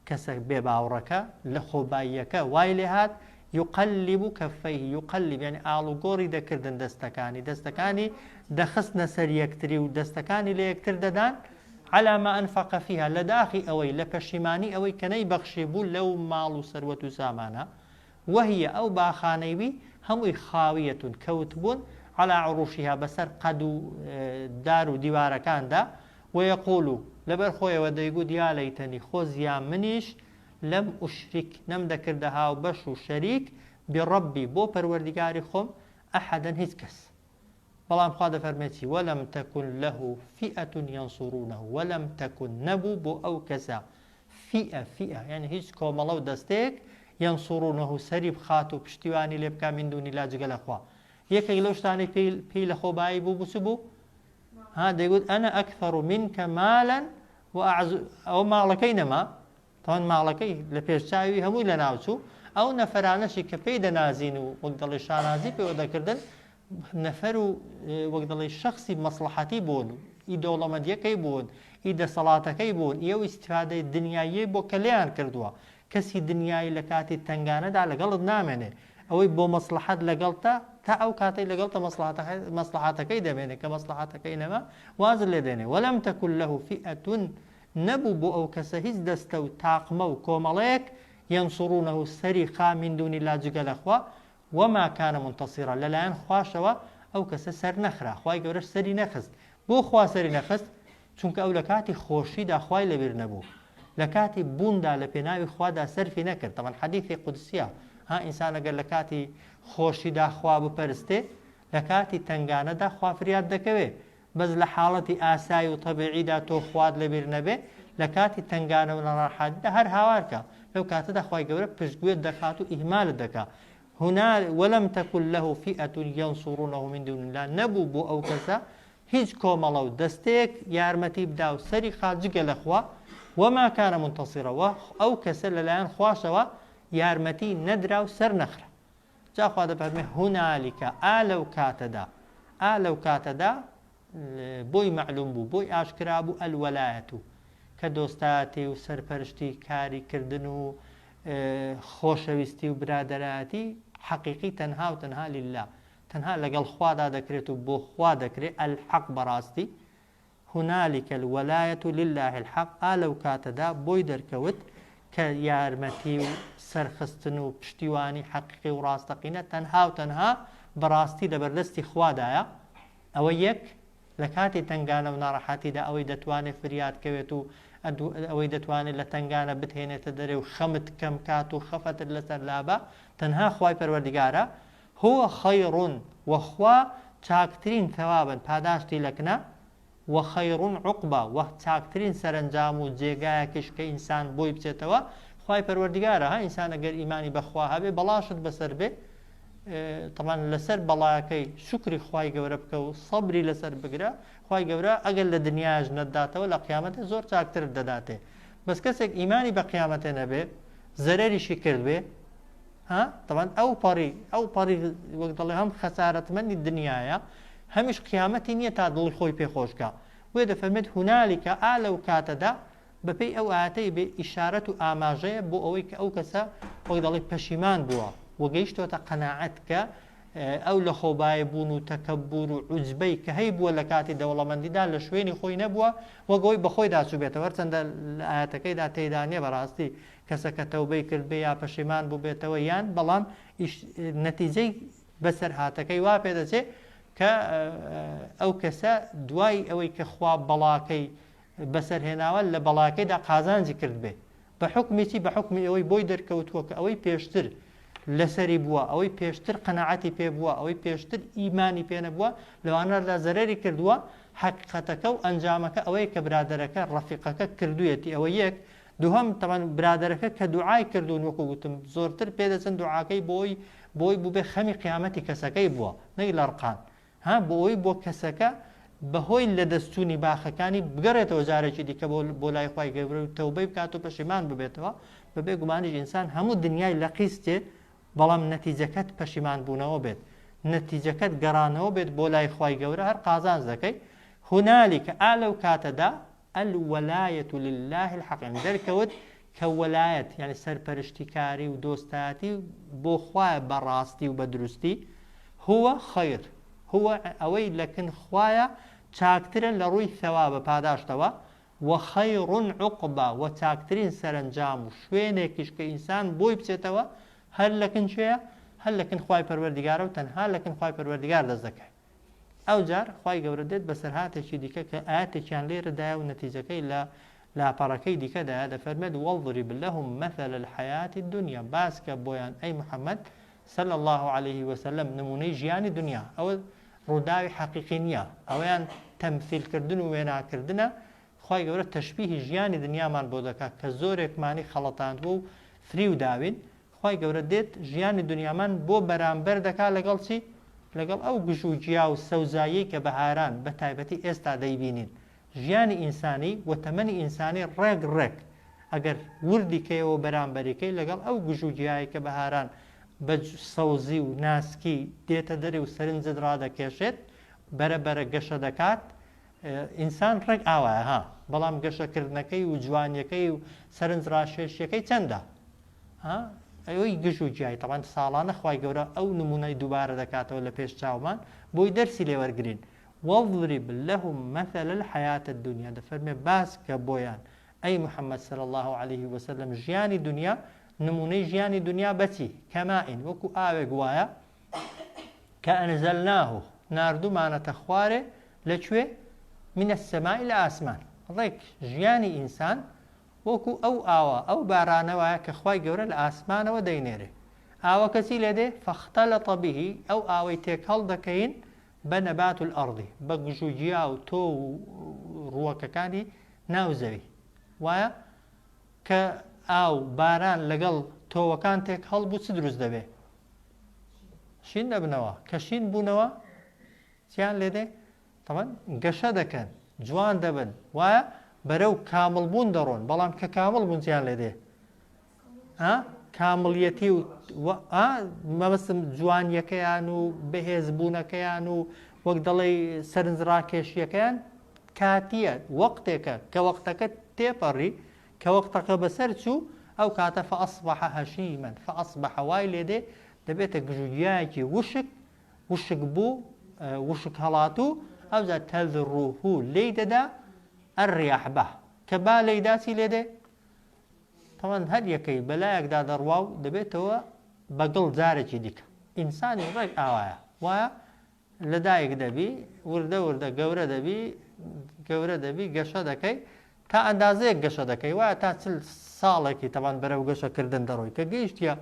Speaker 1: كسك بباورك لخوبايك واي لهات يقلب كفيه يقلب يعني آلوغوري دكردن دستكاني دخسنا سر يكتري ودستكاني ليكتر ددان على ما أنفق فيها لداخي أوي لبشيماني أوي كني بخشيبو لو مالو سروة سامانا وهي أو باخانيبي هم خاوية كوتبون على عروشها بسر قدو دار وديوار كان دا ويقولوا لبر خويا وديقود يا ليتني خوز يا منيش لم أشرك نم دكردها وبشو شريك بربي بو پروردگاري خوم أحدا هزكس بلام خاده فرميتي ولم تكن له فئة ينصرونه ولم تكن نبو بو أو كسا فئة يعني هيج كومالو دستيك ينصرونه سريب خاتو پشتیوانی لبكا من دون لا جگل أخوة یەکێک لەو شتانی پێی لە خۆبایی بوو بوو دەیگوت ئەنە ئەکثەڕ منکە ماڵەن و ئەوە ماڵەکەی نەما تەوان ماڵەکەی لە پێشچاوی هەمووی لە ناوچوو ئەو نەفەرانەشی کە پێی دەنازین و وەک دەڵێ شانازی پێوە دەکردن نەفەر و وەک دەڵێ شەخصی مەسلحەتی بوون ئی دەوڵەمەندیەکەی بوون ئی دەسەڵاتەکەی بوون ئێوە ئیسیفادەی دنیاییە بۆ کە لێیان کردووە کەسی دنیای لە کاتی تنگانەدا لەگەڵت نامێنێ ئەوەی بۆ مەسلحەت لەگەڵتە تا ئەو کاتەی لەگەڵتە مەسلحەتەکەی دەبێنێت کە مەسلحەتەکەی نەما وازر لێ دێنێ وەلەم تەکن لەه فئەة نەبوو بۆ ئەو کەسە هیچ دەستە و تاقمە و کۆمەڵەیەک ينصرونه سەری خا من دونی لا جگەلە خوا وما كان منتصرا لەلایەن خواشەوە ئەو کەسە سەر نەخرا خوای گەورەش سەری نەخست بۆ خوا سەری نەخست چونکە ئەو لە کاتی خۆشیدا خوای لەبیر نەبوو لە کاتی بووندا لە پێناوی خوادا سەرفی نەکرد طبعا حەدیثی قودسیە ها ئینسان ئەگەر لە کاتی خۆشیدا خوا بپەرستێ لە کاتی تنگانەدا خوا فریاد دەکەوێ بەس لە حاڵەتی ئاسایی و تەبیعیدا تۆ خوات لەبیر نەبێ لە کاتی تنگانە و نەڕاحەتیدا هەر هاوارکە لەو کاتەدا خوای گەورە پشتگوێت دەکات و ئیهمالت دەکات هنا ولم تكن له فئة ينصرونه من دون الله نبوو بۆ ئەو کەسە هیچ کۆمەڵە و دەستێک یارمەتی بدا و سەری خاجگە لەخوا وما كان منتصرا ئەو کەسە لەلایەن خواشەوە یارمەتی نەدرا و سەر نەخرا جا خوا دەفەرمێ هونالیکە لەو کاتەدا بۆی معلوم بوو بۆی ئاشکرا بوو ئەلوەلایەت و کە دۆستاتی و سەرپەرشتی کاریکردن و خۆشەویستی و برادەرایەتی حەقیقی تەنها و تەنها لله تەنها لەگەڵ خوادا دەکرێت و بۆ خوا دەکرێت الحەق بەڕاستی هونالیکە الوەلایەت لله الحەق لەو کاتەدا بۆی دەرکەوت کە یارمەتی و سەرخستن و پشتیوانی حەقیقی و ڕاستەقینە تەنها و تەنها بەڕاستی لەبەردەستی خوادایە ئەوە یەک لە کاتی تنگانە و ناڕەحەتیدا ئەوەی دەتوانێت فریادکەوێت و ئەوەی دەتوانێت لە تنگانە بتهێنێتە دەرێ و خەمت کەم کات و خەفەتت لەسەر لابە تەنها خوای پەروەردیگارە هو خەیڕون وەخوا چاکترین تەوابن پاداشتی لەکنە وخەیڕ عوقبە و چاکترین سەرنجام و جێگایەکیش کە ئینسان بۆی بچێتەوە خوای پەروەردیگارە ها ئینسان ئەگەر ئیمانی بەخوا هەبێ بەڵاشت بەسەر بێ طبعا لەسەر بەڵایەکەی شکری خوای گەورە بکە و سەبری لەسەر بگرە خوای گەورە ئەگەر لە دنیاش نەداتەوە لە قیامەتە زۆر چاکتر دەداتێ بەس کەسێک ئیمانی بە قیامەتە نەبێ زەرەریشی کردوێ ها طبعا ئەو پەڕی وەک دەڵێ هەم خەسارەتمەندی دنیاە هەمیش قیامەتی نییە تا دڵی خۆی پێخۆشکە وێ دەفەرمێت هونالیکە لەو کاتەدا بەپێی ئەو ئاەتەی بێ ئیشارەت و ئاماژەیە بۆ ئەوەی کە ئەو کەسە وەک دەڵێ پەشیمان بووە وەگەیشتۆتە قەناعەت کە ئەو لە خۆبایە بوون و تەکەببور و عوجبەی کە هەی بووە لە کاتی دەوڵەمەندیدا لە شوێنی خۆی نەبووە وەگەوەی بەخۆی داچوو بێتەوە چەندە لە ئاەتەکەیدا تێدانێ بەڕاستی کەسە کە تەوبەی کرد بێ یا پەشیمان بوو بێتەوە یان بەڵام نەتیجەی بەسەر هاتەکەی وا پێ دەچێت کە ئەو کەسە دوای ئەوەی کە خوا بەڵاکەی بەسەرهێناوە لە بەڵاکەیدا قازانجی کرد بێ بە حکمیی بە حکمی ئەوەی بۆی دەرکەوتووە کە ئەوەی پێشتر لەسەری بووە ئەوەی پێشتر قەناعەتی پێ بووە ئەوەی پێشتر ئیمانی پێ نەبووە لەوانەدا زەرەری کردووە حەقیقەتەکە و ئەنجامەکە ئەوەی کە برادەرەکە ڕەفیقەکە کردوویەتی ئەوە یەک دووهەم تەمان برادەرەکە کە دوعای کردوون وەکو گوتم زۆرتر پێدەچەند دوعاکەی بۆی بوو بێ خەمی قیامەتی کەسەکەی بووە نەی لەڕقان ها بۆی بۆ کەسەکە بەهۆی لە دەستچوونی باخەکانی بگەڕێتەوە جارێکی دیکە بۆ لای خوای گەورە و تەوبەی بکات و پەشیمان ببێتەوە بەبێ گومانیش ئینسان هەموو دنیای لە قیستێ بەڵام نەتیجەکەت پەشیمان بوونەوە بێت نەتیجەکەت گەڕانەوە بێت بۆ لای خوای گەورە هەر قازانج دەکەی هونالیکە لەو کاتەدا الوەلایەت لله الحەق دەرکەوت کە وەلایەت یعنی سەرپەرشتیکاری و دۆستایەتی بۆ خوایە بەڕاستی و بە دروستی هو خەیر هو ئەوەی لەکن خوایە چاکترن لە ڕووی ثەوابە پاداشتەوە وخەیڕ عوقبە و چاکترین سەرنجام و شوێنێکیش کە ئینسان بۆی بچێتەوە هەر لەکن شوێیە هەر لەکن خوای پەروەردیگارە و تەنها لەکن خوای پەروەردیگار دەست دەکەی ئەو جار خوای گەورە دێت بەسەر هاتێکی دیکە کە ئاەتێکیان لێرەدایە و نەتیجەکەی لە لاپەڕەکەی دیکەدایە دەفەرمێت وەضرب لەهم مەثل الحەیاة الدنیا باسکە بۆیان ئەی محەممەد صلى الله عليه وسلم نمونەی ژیانی دنیا ئەوە ڕووداوی حەقیقی نییە ئەویان تەمثیلکردن و وێناکردنە خوای گەورە تەشبیهی ژیانی دنیامان بۆ دەکات کە زۆرێکمانی خەڵەتاندوە و فری و داوین خوای گەورە دێت ژیانی دنیامان بۆ بەرامبەر دەکات لەگەڵ چی لەگەڵ ئەو گژوجیا و سەوزایی کە بەهاران بە تایبەتی ئێستا دەیبینین ژیانی ئینسانی و تەمەنی ئینسانی ڕێک ئەگەر وردی کەیەوە بەرامبەریکەی لەگەڵ ئەو گژوجیایی کە بەهاران بە سەوزی و ناسکی دێتە دەرێ و سەرنجت ڕادەکێشێت بەرەبەرە گەشە دەکات ئینسان ڕێک ئاوایە ها بەڵام گەشەکردنەکەی و جوانیەکەی و سەرنج ڕاشێشیەکەی چەندە ئەوەی گژوجیایی تەوان ساڵانە خوای گەورە ئەو نمونەی دووبارە دەکاتەوە لە پێش چاومان بۆی دەرسی لێوەرگرین وەضرب لەهم مەثل الحەیاة الدنیا دەفەرمێ باس کە بۆیان ئەی محەممەد صلی الله عليه وسلم ژیانی دنیا نمونەی ژیانی دنیا بەچی کەمائین وەکو ئاوێک وایە کە ئەنزەلناه ناردومانەتە خوارێ لەکوێ من السەماء لە ئاسمان ڕێک ژیانی ئینسان وەکو ئەو ئاوە ئەو بارانەوەیە کە خوای گەورە لە ئاسمانەوە دەینێرێ ئاوە کەسی لێدێ فەختەلەتە بهی ئەو ئاوەی تێکەڵ دەکەین بە نەبات الئەڕضی بە گژوگیا و تۆ و ڕووەکەکانی ناو زەوی وایە کە ئاو باران لەگەڵ تۆوەکان تێک هەڵبوو چ دروست دەبێ شین دەبنەوە کە شین بوونەوە چیان لێدێ تەمەن گەشە دەکەن جوان دەبن وایە بەرەو کامڵبوون دەڕۆن بەڵام کە کامڵ بوون چیان لێدێ کامڵیەتی و مەبەستم جوانیەکەیان و بەهێزبوونەکەیان و وەک دەڵێ سەرنجڕاکێشیەکەیان کاتیە وەقتێکە کە وەقتەکە تێپەڕی کە وەقتەکە بەسەر چوو ئەو کاتە فەئەصبەحە هەشیمەن فەئەصبەحە وای لێدێ دەبێتە گژوگیایەکی وشک بوو وشک هەڵاتوو ئەوجا تەذڕوهو لێی دەدا ئەڕیاح بە کە با لەیداچی لێدێ تەوان هەر یەکەی بەلایەکدا دەڕوا و دەبێتەوە بەگڵ جارێکی دیکە ئینسانی ڕێک ئاوایە وایە لەدایک دەبی وردە وردە گەورە دەبی گەشە دەکەی تا ئەندازەیەک گەشە دەکەی وایە تا چل ساڵێکی تەوان بەرەو گەشەکردن دەڕۆی کە گەیشتە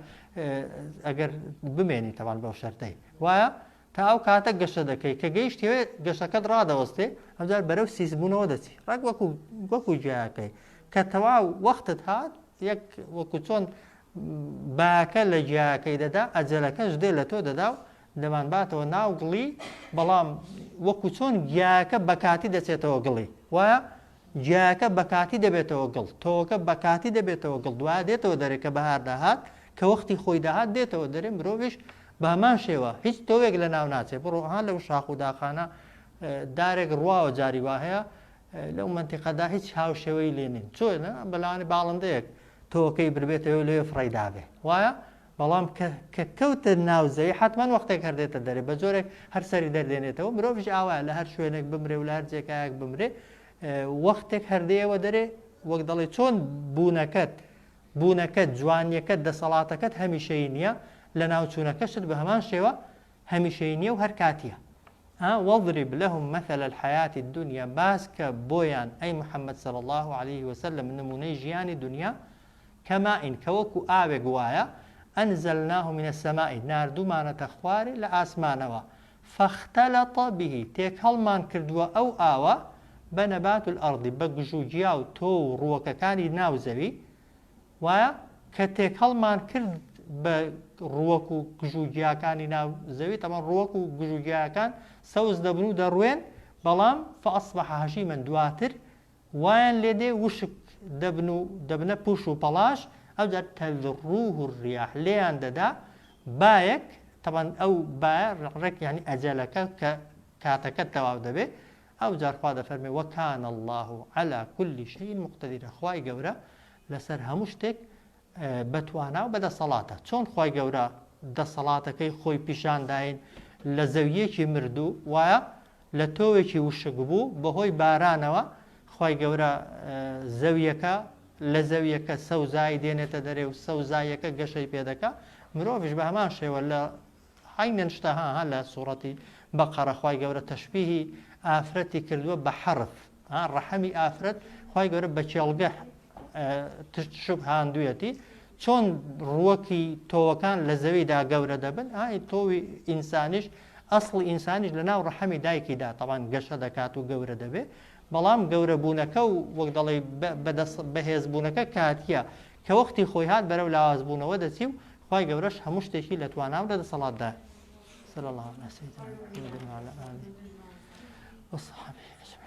Speaker 1: ئەگەر بمێنی تەوان بەو شەرتەی وایە تا ئەو کاتە گەشە دەکەی کە گەیشتەوێ گەشەکەت ڕادەوەستێ ئەمجار بەرەو سیسبوونەوە دەچی ڕێک وەکو جیاکەی کە تەواو وەختت هات یەک وەکو چۆن باکە لە جیاکەی دەدا ئەجەلەکەش دێ لە تۆ دەدا و دەمان باتەوە ناو گڵی بەڵام وەکو چۆن گیاکە بەکاتی دەچێتەوە گڵی وایە گیاکە بەکاتی دەبێتەوە گڵ تۆکە بەکاتی دەبێتەوە گڵ دوایە دێتەوە دەرێ کە بەهار داهات کە وەختی خۆی داهات دێتەوە دەرێ مرۆڤش بە هەمان شێوە هیچ تۆوێک لە ناو ناچێت بڕۆ هەان لەو شاخ و داخانە دارێک ڕواوە جاری وا هەیە لەو منتیقەدا هیچ هاوشێوەی لێ نین چۆنە بەلانی باڵندەیەک تۆکەی بربێتەوە لێ فڕیدابێ وایە بەڵام کە کەوتە ناوزەوی حتمما وەختێک هەردێتە دەرێ بە جۆرێک هەر سەری دەردێنێتەوە مرۆڤش ئاوایە لە هەر شوێنێک بمرێ و لە هەر جێکایەک بمرێ وەختێک هەردەیەوە دەرێ وەک دەڵێ چۆن بوونەکەت جوانیەکەت دەسەڵاتەکەت هەمیشەی نییە لە ناوچوونەکەشت بە هەمان شێوە هەمیشەی نییە و هەر کاتیە واضرب لهم مثل الحياة الدنيا باسك بويان أي محمد صلى الله عليه وسلم نموني جياني دنيا كما إن كوكو آوي قوايا أنزلناه من السماء نار دومانة تخواري لآسمانوا فاختلط به تيك هلمان كردوا أو آوا بنبات الأرض بقجوجيا و تو روككاني ناوزوي ويا كتيك هلمان كرد بروكو گژوگیا كاني ناو زوي طبعا روكو گژوگیا كان سوز دبنو دروين بلام فأصبح هشيما دواتر وين لدي وشك دبنا بوشو بلاش او جات تذروه الرياح ليان ددا بايك طبعا او بايك يعني اجلك كاتك التواب دبي او جار خواده فرمي وكان الله على كل شيء مقتدر خواي قورا لسر همشتك بەتوانە و بەدەسەڵاتە چۆن خی گەورە دەسەڵاتەکەی خۆی پیشان داین لە زەویەکی مردوو وایە لە تۆوێکی وشک بوو بەهۆی بارانەوە خی گەورە زەویەکە لە زەویەکە سەوزایی دێنێتە دەرێ و سەوزایەکە گەشەی پێدەکە مرۆڤش بە هەمان شێوە لە حینەن شتەها لە سوورەتی بەقەرە خی گەورە تەشبیهی ئافرەتی کردووە بە حەرف ڕەحەمی ئافرەت خی گەورە بە چێڵگە تشب هاندوویەتی چۆن ڕووەکی تۆوەکان لە زەویدا گەورە دەبن تۆوی ئینسانیش ئەسڵی ئینسانیش لە ناو ڕەحەمی دایکیدا تەوان گەشە دەکات و گەورە دەبێ بەڵام گەورە بوونەکە و وەک دەڵێ بەهێز بوونەکە کاتیە کە وەختی خۆی هات بەرەو لاوازبوونەوە دەچی و خی گەورەش هەموو شتێکی لە توانام لە دەسەڵاتدا صلی الله علیه و سلم وعلى آله وصحبه أجمعين.